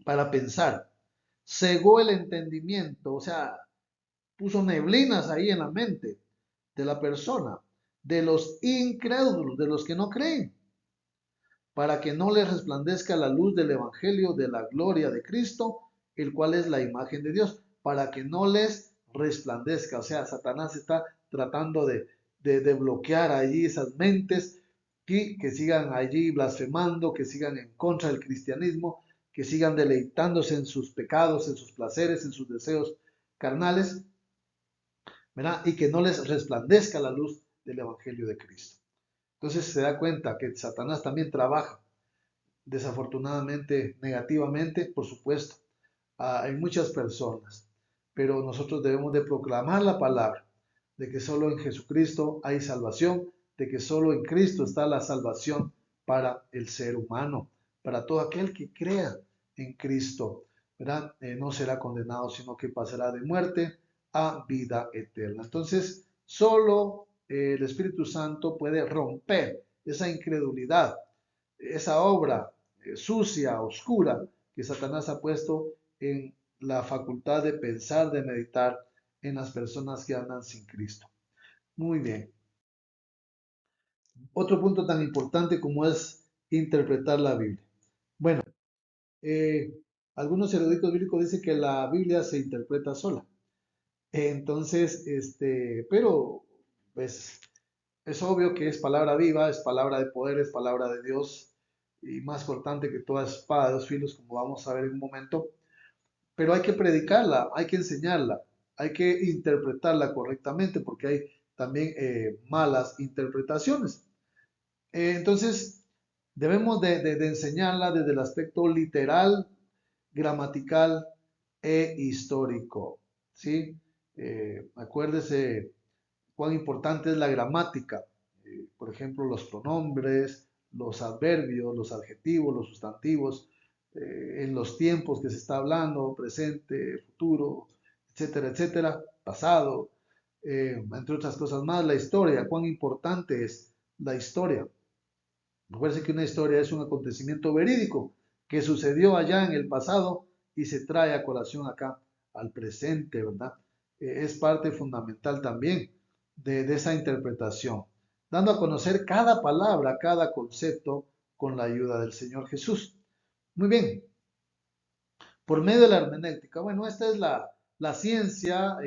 Para pensar. Cegó el entendimiento, o sea, puso neblinas ahí en la mente de la persona, de los incrédulos, de los que no creen, para que no les resplandezca la luz del Evangelio de la gloria de Cristo, el cual es la imagen de Dios, para que no les resplandezca. O sea, Satanás está tratando de bloquear allí esas mentes y que sigan allí blasfemando, que sigan en contra del cristianismo, que sigan deleitándose en sus pecados, en sus placeres, en sus deseos carnales, ¿verdad? Y que no les resplandezca la luz del Evangelio de Cristo. Entonces se da cuenta que Satanás también trabaja, desafortunadamente, negativamente, por supuesto, en muchas personas. Pero nosotros debemos de proclamar la palabra de que solo en Jesucristo hay salvación, de que solo en Cristo está la salvación para el ser humano, para todo aquel que crea en Cristo, ¿verdad? No será condenado, sino que pasará de muerte a vida eterna. Entonces, solo el Espíritu Santo puede romper esa incredulidad, esa obra sucia, oscura, que Satanás ha puesto en la facultad de pensar, de meditar en las personas que andan sin Cristo. Muy bien. Otro punto tan importante como es interpretar la Biblia. Bueno, eh, algunos eruditos bíblicos dicen que la Biblia se interpreta sola. Entonces, pero pues es obvio que es palabra viva, es palabra de poder, es palabra de Dios y más cortante que toda espada de dos filos, como vamos a ver en un momento. Pero hay que predicarla, hay que enseñarla, hay que interpretarla correctamente porque hay también malas interpretaciones. Entonces, debemos de enseñarla desde el aspecto literal, gramatical e histórico, ¿sí? Acuérdese cuán importante es la gramática. Por ejemplo, los pronombres, los adverbios, los adjetivos, los sustantivos, en los tiempos que se está hablando, presente, futuro, etcétera, etcétera, pasado, entre otras cosas más, la historia, cuán importante es la historia. Recuerden que una historia es un acontecimiento verídico que sucedió allá en el pasado y se trae a colación acá al presente, ¿verdad? Es parte fundamental también de esa interpretación. dando a conocer cada palabra, cada concepto con la ayuda del Señor Jesús. Muy bien, por medio de la hermenéutica. Bueno, esta es la ciencia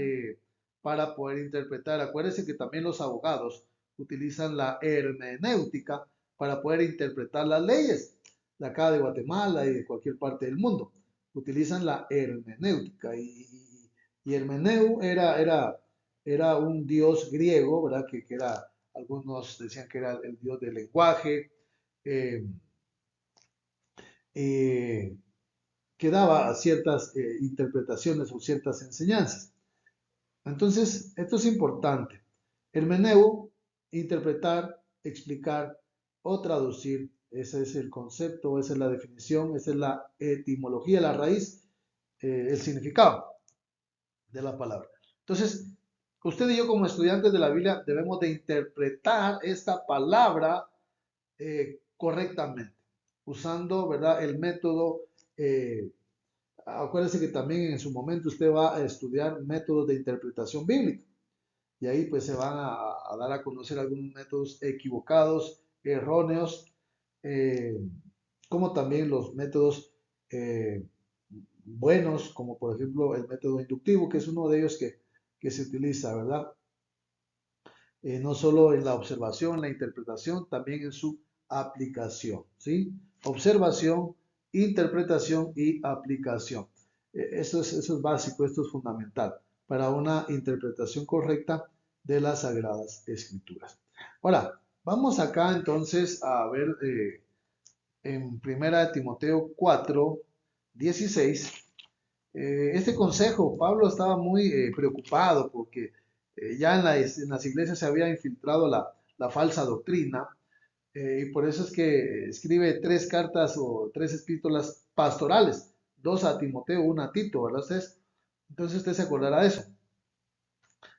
para poder interpretar. Acuérdense que también los abogados utilizan la hermenéutica para poder interpretar las leyes de acá de Guatemala y de cualquier parte del mundo. Utilizan la hermenéutica y Hermeneu era un dios griego, ¿verdad? Que era, algunos decían que era el dios del lenguaje, eh, eh, que daba ciertas interpretaciones o ciertas enseñanzas. Entonces, esto es importante. Hermeneu, interpretar, explicar o traducir. Ese es el concepto, esa es la definición, esa es la etimología, la raíz, el significado de la palabra. Entonces, usted y yo como estudiantes de la Biblia debemos de interpretar esta palabra correctamente, usando, ¿verdad?, el método. Acuérdese que también en su momento usted va a estudiar métodos de interpretación bíblica y ahí pues se van a dar a conocer algunos métodos equivocados, erróneos, eh, como también los métodos eh, buenos, como por ejemplo el método inductivo, que es uno de ellos que se utiliza, ¿verdad? No solo en la observación, la interpretación, también en su aplicación, ¿sí? Observación, interpretación y aplicación. Eso es básico, esto es fundamental para una interpretación correcta de las Sagradas Escrituras. Ahora, vamos acá entonces a ver en 1 Timoteo 4, 16. Este consejo, Pablo estaba muy preocupado porque ya en las iglesias se había infiltrado la falsa doctrina y por eso es que escribe tres cartas o tres epístolas pastorales, dos a Timoteo, una a Tito, ¿verdad? Entonces usted se acordará de eso.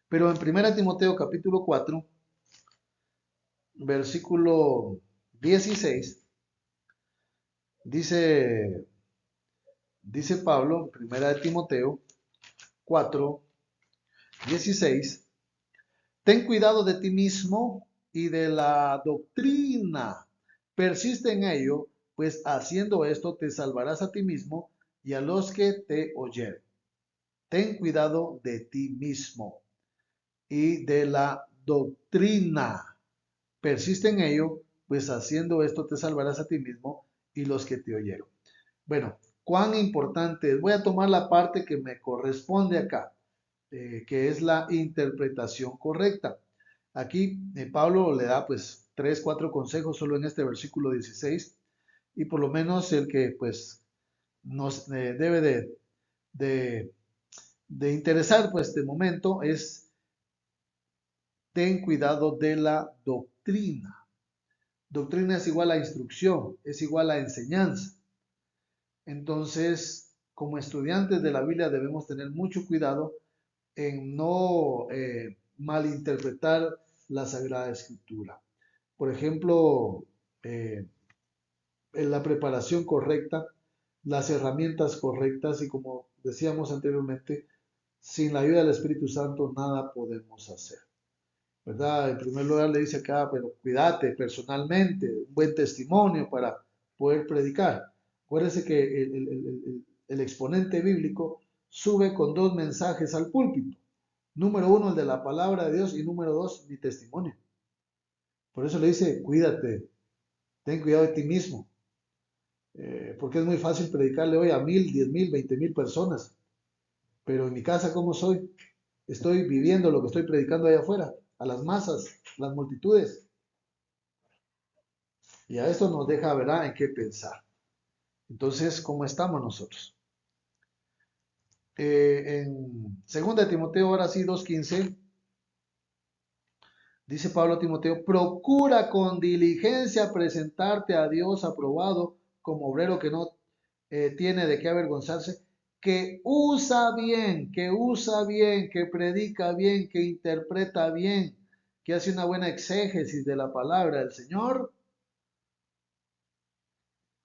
Pero en 1 Timoteo capítulo 4, versículo 16, dice, dice Pablo, 1 Timoteo 4, 16, ten cuidado de ti mismo y de la doctrina. Persiste en ello, pues haciendo esto te salvarás a ti mismo y a los que te oyeren. Ten cuidado de ti mismo y de la doctrina. Persiste en ello, pues haciendo esto te salvarás a ti mismo y los que te oyeron. Bueno, cuán importante es. Voy a tomar la parte que me corresponde acá, que es la interpretación correcta. Aquí Pablo le da pues tres, cuatro consejos solo en este versículo 16 y por lo menos el que pues nos debe de, de interesar pues de momento es ten cuidado de la doctrina. Doctrina es igual a instrucción, es igual a enseñanza. Entonces, como estudiantes de la Biblia debemos tener mucho cuidado en no malinterpretar la Sagrada Escritura. Por ejemplo, eh, en la preparación correcta, las herramientas correctas y como decíamos anteriormente, sin la ayuda del Espíritu Santo nada podemos hacer. ¿Verdad? En primer lugar le dice acá, pero cuídate personalmente, un buen testimonio para poder predicar. Acuérdense que el exponente bíblico sube con dos mensajes al púlpito. Número uno, el de la palabra de Dios y número dos, mi testimonio. Por eso le dice, cuídate, ten cuidado de ti mismo. Porque es muy fácil predicarle hoy a 1000, 10,000, 20,000 personas. Pero en mi casa, ¿cómo soy? Estoy viviendo lo que estoy predicando allá afuera, a las masas, las multitudes. Y a esto nos deja, ¿verdad?, en qué pensar. Entonces, ¿cómo estamos nosotros? En 2 Timoteo, ahora sí, 2:15, dice Pablo a Timoteo, procura con diligencia presentarte a Dios aprobado como obrero que no tiene de qué avergonzarse, que usa bien, que predica bien, que interpreta bien, que hace una buena exégesis de la palabra del Señor,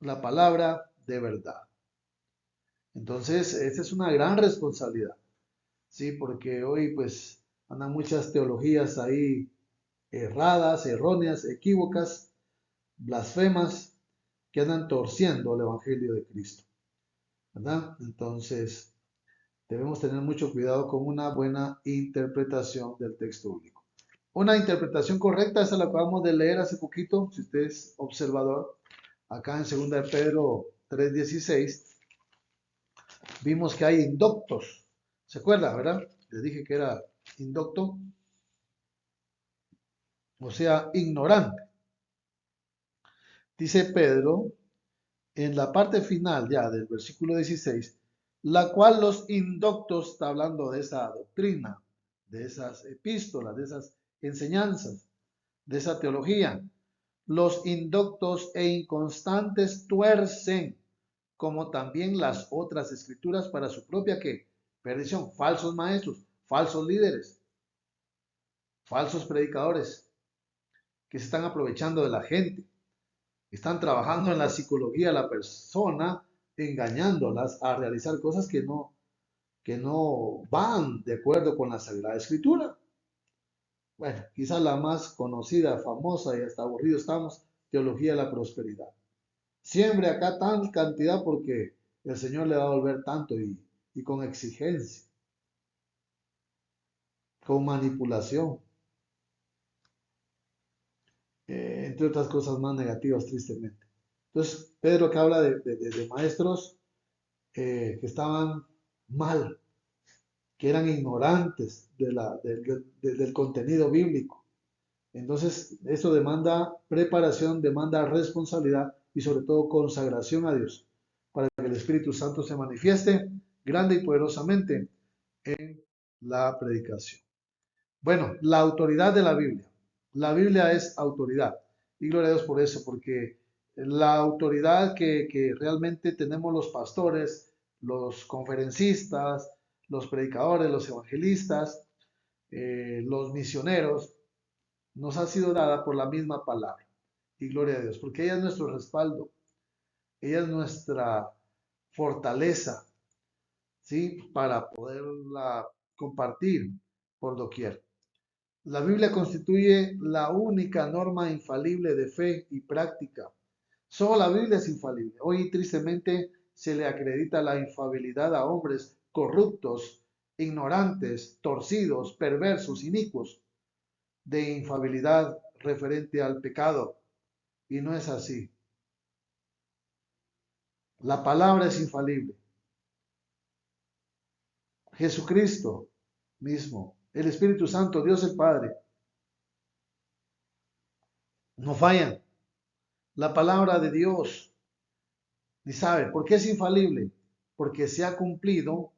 la palabra de verdad. Entonces, esta es una gran responsabilidad, ¿sí? Porque hoy pues andan muchas teologías ahí erradas, erróneas, equívocas, blasfemas, que andan torciendo el Evangelio de Cristo, ¿verdad? Entonces, debemos tener mucho cuidado con una buena interpretación del texto bíblico. Una interpretación correcta, esa la acabamos de leer hace poquito, si usted es observador, acá en 2 de Pedro 3:16, vimos que hay indoctos. ¿Se acuerda, verdad? Les dije que era indocto, o sea, ignorante. Dice Pedro, en la parte final ya del versículo 16, la cual los indoctos, está hablando de esa doctrina, de esas epístolas, de esas enseñanzas, de esa teología. Los indoctos e inconstantes tuercen, como también las otras escrituras para su propia ¿qué? Perdición. Falsos maestros, falsos líderes, falsos predicadores que se están aprovechando de la gente. Están trabajando en la psicología de la persona, engañándolas a realizar cosas que no van de acuerdo con la Sagrada Escritura. Bueno, quizás la más conocida, famosa y hasta aburrido estamos, teología de la prosperidad. Siempre acá tan cantidad porque el Señor le va a volver tanto y con exigencia, con manipulación, entre otras cosas más negativas, tristemente. Entonces, Pedro que habla de maestros que estaban mal, que eran ignorantes del contenido bíblico. Entonces, eso demanda preparación, demanda responsabilidad y sobre todo consagración a Dios para que el Espíritu Santo se manifieste grande y poderosamente en la predicación. Bueno, la autoridad de la Biblia. La Biblia es autoridad. Y gloria a Dios por eso, porque la autoridad que realmente tenemos los pastores, los conferencistas, los predicadores, los evangelistas, los misioneros, nos ha sido dada por la misma palabra. Y gloria a Dios, porque ella es nuestro respaldo, ella es nuestra fortaleza, ¿sí? Para poderla compartir por doquier. La Biblia constituye la única norma infalible de fe y práctica. Solo la Biblia es infalible. Hoy tristemente se le acredita la infalibilidad a hombres corruptos, ignorantes, torcidos, perversos, inicuos, de infalibilidad referente al pecado. Y no es así. La palabra es infalible. Jesucristo mismo, el Espíritu Santo, Dios el Padre, no fallan. La palabra de Dios, ni sabe, ¿por qué es infalible? Porque se ha cumplido,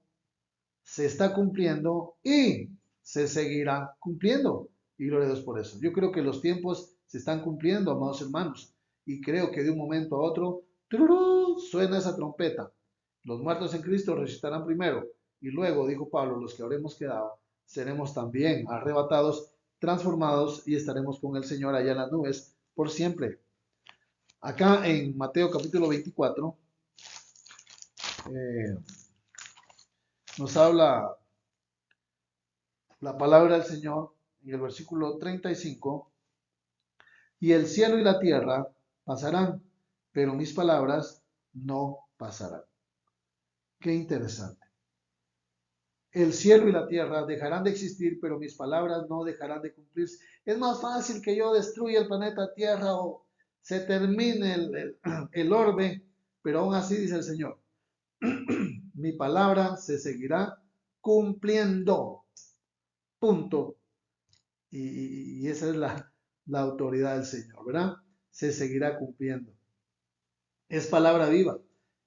se está cumpliendo y se seguirá cumpliendo. Y gloria a Dios por eso. Yo creo que los tiempos se están cumpliendo, amados hermanos. Y creo que de un momento a otro, ¡tururú!, suena esa trompeta. Los muertos en Cristo resucitarán primero. Y luego, dijo Pablo, los que habremos quedado, seremos también arrebatados, transformados y estaremos con el Señor allá en las nubes por siempre. Acá en Mateo capítulo 24 nos habla la palabra del Señor en el versículo 35, y el cielo y la tierra pasarán, pero mis palabras no pasarán. Qué interesante. El cielo y la tierra dejarán de existir, pero mis palabras no dejarán de cumplirse. Es más fácil que yo destruya el planeta Tierra o se termine el orbe, pero aún así dice el Señor, mi palabra se seguirá cumpliendo. Punto. Y esa es la autoridad del Señor, ¿verdad? Se seguirá cumpliendo. Es palabra viva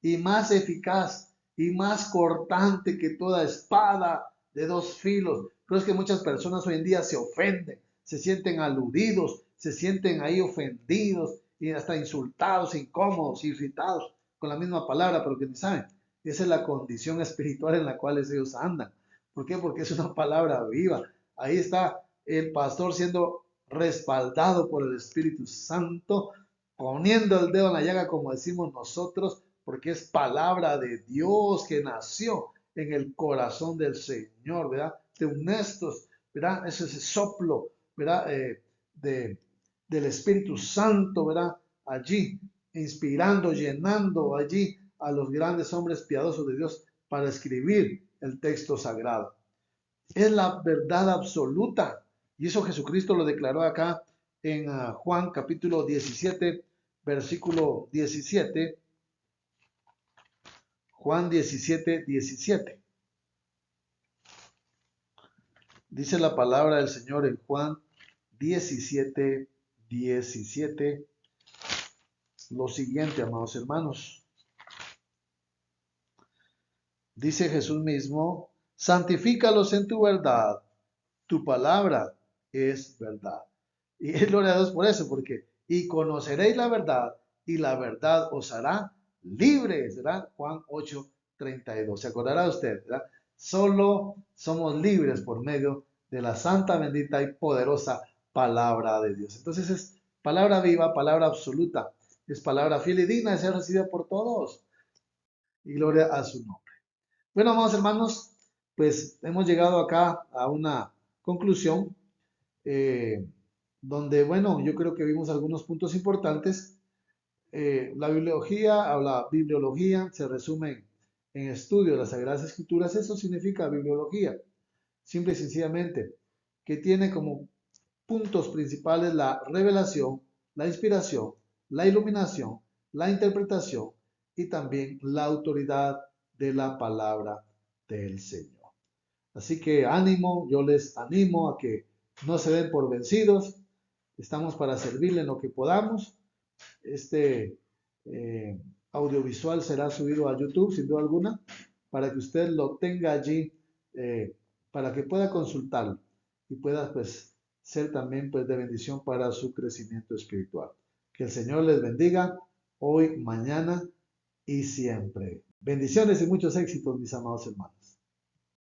y más eficaz y más cortante que toda espada de dos filos. Pero es que muchas personas hoy en día se ofenden, se sienten aludidos, se sienten ahí ofendidos y hasta insultados, incómodos, irritados con la misma palabra, pero que ni saben. Esa es la condición espiritual en la cual ellos andan. ¿Por qué? Porque es una palabra viva. Ahí está el pastor siendo respaldado por el Espíritu Santo, poniendo el dedo en la llaga, como decimos nosotros, porque es palabra de Dios que nació en el corazón del Señor, ¿verdad? De honestos, ¿verdad? Es ese soplo, ¿verdad? del Espíritu Santo, ¿verdad? Allí, inspirando, llenando allí a los grandes hombres piadosos de Dios para escribir el texto sagrado. Es la verdad absoluta. Y eso Jesucristo lo declaró acá en Juan capítulo 17, versículo 17. Juan 17, 17. Dice la palabra del Señor en Juan 17, 17. Lo siguiente, amados hermanos. Dice Jesús mismo, santifícalos en tu verdad, tu palabra es verdad. Y es gloria a Dios por eso, porque y conoceréis la verdad, y la verdad os hará libres, ¿verdad? Juan 8, 32. ¿Se acordará usted, verdad? Solo somos libres por medio de la santa, bendita y poderosa palabra de Dios. Entonces es palabra viva, palabra absoluta, es palabra fiel y digna de ser recibida por todos. Y gloria a su nombre. Bueno, amados hermanos, pues hemos llegado acá a una conclusión eh, donde, bueno, yo creo que vimos algunos puntos importantes. La bibliología o la bibliología se resume en estudio de las Sagradas Escrituras. Eso significa bibliología, simple y sencillamente, que tiene como puntos principales la revelación, la inspiración, la iluminación, la interpretación y también la autoridad de la palabra del Señor. Así que ánimo, yo les animo a que no se den por vencidos. Estamos para servirle en lo que podamos. Este audiovisual será subido a YouTube, sin duda alguna, para que usted lo tenga allí, para que pueda consultarlo y pueda pues ser también pues de bendición para su crecimiento espiritual. Que el Señor les bendiga hoy, mañana y siempre. Bendiciones y muchos éxitos, mis amados hermanos.